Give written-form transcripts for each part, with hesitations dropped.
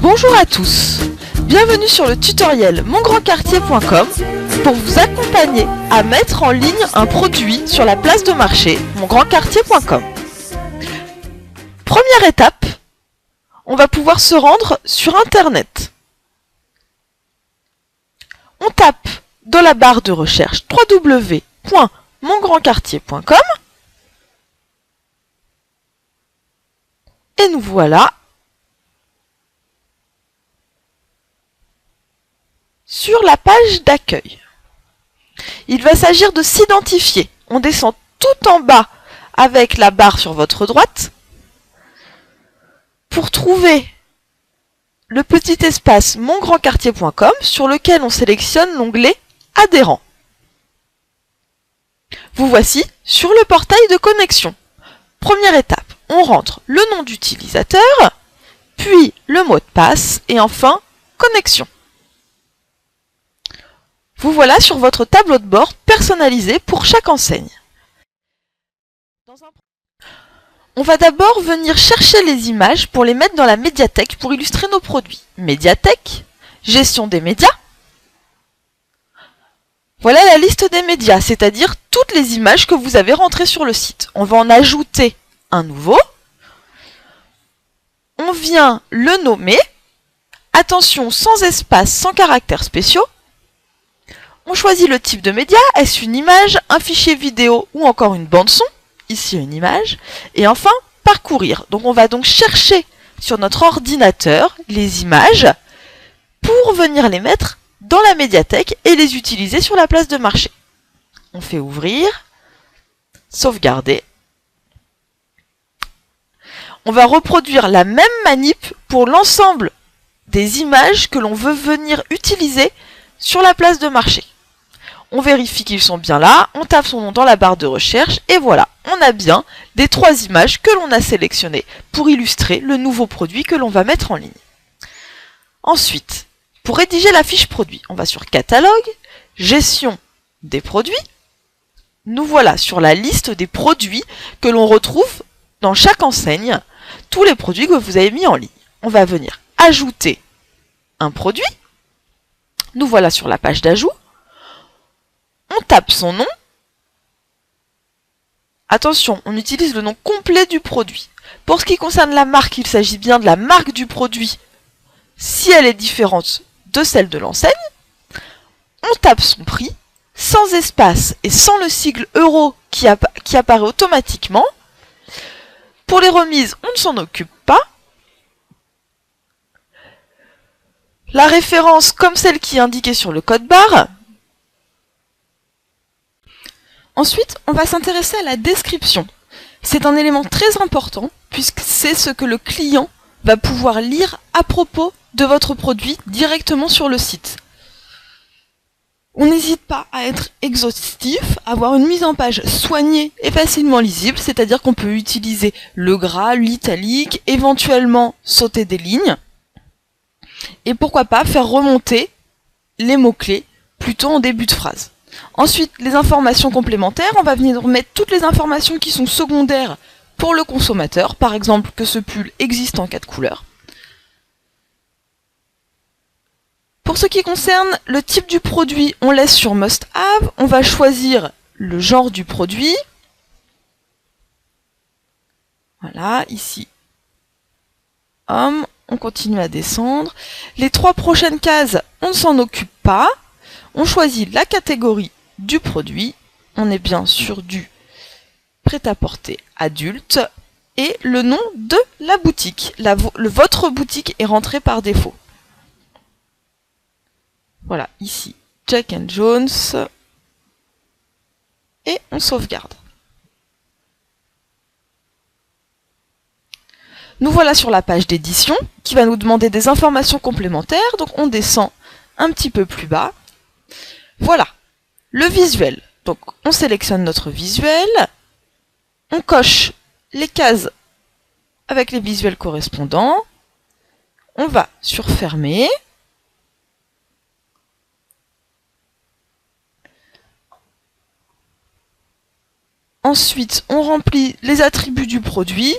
Bonjour à tous, bienvenue sur le tutoriel mongrandquartier.com pour vous accompagner à mettre en ligne un produit sur la place de marché mongrandquartier.com. Première étape, on va pouvoir se rendre sur internet. On tape dans la barre de recherche www.mongrandquartier.com et nous voilà sur la page d'accueil. Il va s'agir de s'identifier. On descend tout en bas avec la barre sur votre droite pour trouver le petit espace mongrandquartier.com sur lequel on sélectionne l'onglet Adhérents. Vous voici sur le portail de connexion. Première étape, on rentre le nom d'utilisateur, puis le mot de passe et enfin connexion. Vous voilà sur votre tableau de bord personnalisé pour chaque enseigne. On va d'abord venir chercher les images pour les mettre dans la médiathèque pour illustrer nos produits. Médiathèque, gestion des médias. Voilà la liste des médias, c'est-à-dire toutes les images que vous avez rentrées sur le site. On va en ajouter un nouveau. On vient le nommer. Attention, sans espace, sans caractères spéciaux. On choisit le type de média, est-ce une image, un fichier vidéo ou encore une bande son, ici une image, et enfin parcourir. Donc on va donc chercher sur notre ordinateur les images pour venir les mettre dans la médiathèque et les utiliser sur la place de marché. On fait ouvrir, sauvegarder. On va reproduire la même manip pour l'ensemble des images que l'on veut venir utiliser sur la place de marché. On vérifie qu'ils sont bien là, on tape son nom dans la barre de recherche et voilà, on a bien les 3 images que l'on a sélectionnées pour illustrer le nouveau produit que l'on va mettre en ligne. Ensuite, pour rédiger la fiche produit, on va sur Catalogue, Gestion des produits. Nous voilà sur la liste des produits que l'on retrouve dans chaque enseigne, tous les produits que vous avez mis en ligne. On va venir ajouter un produit. Nous voilà sur la page d'ajout. On tape son nom. Attention, on utilise le nom complet du produit. Pour ce qui concerne la marque, il s'agit bien de la marque du produit si elle est différente de celle de l'enseigne. On tape son prix, sans espace et sans le sigle euro qui apparaît automatiquement. Pour les remises, on ne s'en occupe pas. La référence comme celle qui est indiquée sur le code barre. Ensuite, on va s'intéresser à la description. C'est un élément très important puisque c'est ce que le client va pouvoir lire à propos de votre produit directement sur le site. On n'hésite pas à être exhaustif, à avoir une mise en page soignée et facilement lisible, c'est-à-dire qu'on peut utiliser le gras, l'italique, éventuellement sauter des lignes, et pourquoi pas faire remonter les mots-clés plutôt en début de phrase. Ensuite, les informations complémentaires, on va venir mettre toutes les informations qui sont secondaires pour le consommateur, par exemple que ce pull existe en 4 couleurs. Pour ce qui concerne le type du produit, on laisse sur Must Have, on va choisir le genre du produit. Voilà, ici, homme, on continue à descendre. Les 3 prochaines cases, on ne s'en occupe pas. On choisit la catégorie du produit, on est bien sur du prêt-à-porter adulte, et le nom de la boutique. Votre boutique est rentrée par défaut. Voilà, ici, Jack & Jones, et on sauvegarde. Nous voilà sur la page d'édition, qui va nous demander des informations complémentaires, donc on descend un petit peu plus bas. Voilà, le visuel. Donc on sélectionne notre visuel, on coche les cases avec les visuels correspondants, on va sur Fermer. Ensuite, on remplit les attributs du produit,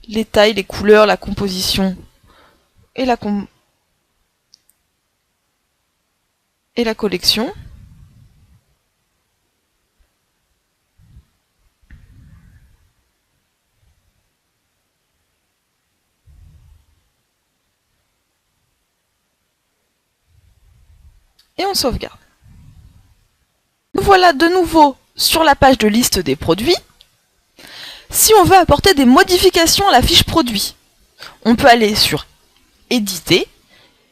les tailles, les couleurs, la composition et la collection. Et on sauvegarde. Nous voilà de nouveau sur la page de liste des produits. Si on veut apporter des modifications à la fiche produit, on peut aller sur Éditer,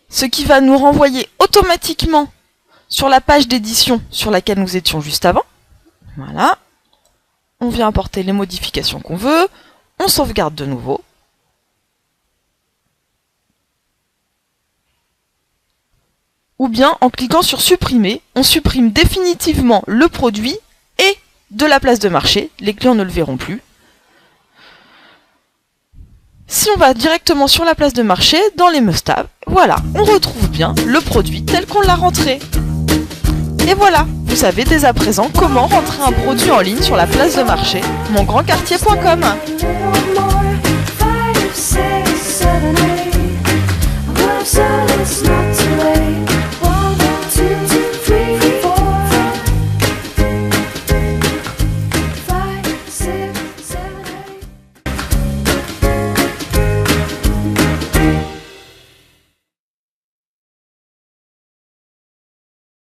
ce qui va nous renvoyer automatiquement sur la page d'édition sur laquelle nous étions juste avant. Voilà. On vient apporter les modifications qu'on veut, on sauvegarde de nouveau. Ou bien en cliquant sur supprimer, on supprime définitivement le produit et de la place de marché. Les clients ne le verront plus. Si on va directement sur la place de marché, dans les must-have, voilà, on retrouve bien le produit tel qu'on l'a rentré. Et voilà, vous savez dès à présent comment rentrer un produit en ligne sur la place de marché, mongrandquartier.com.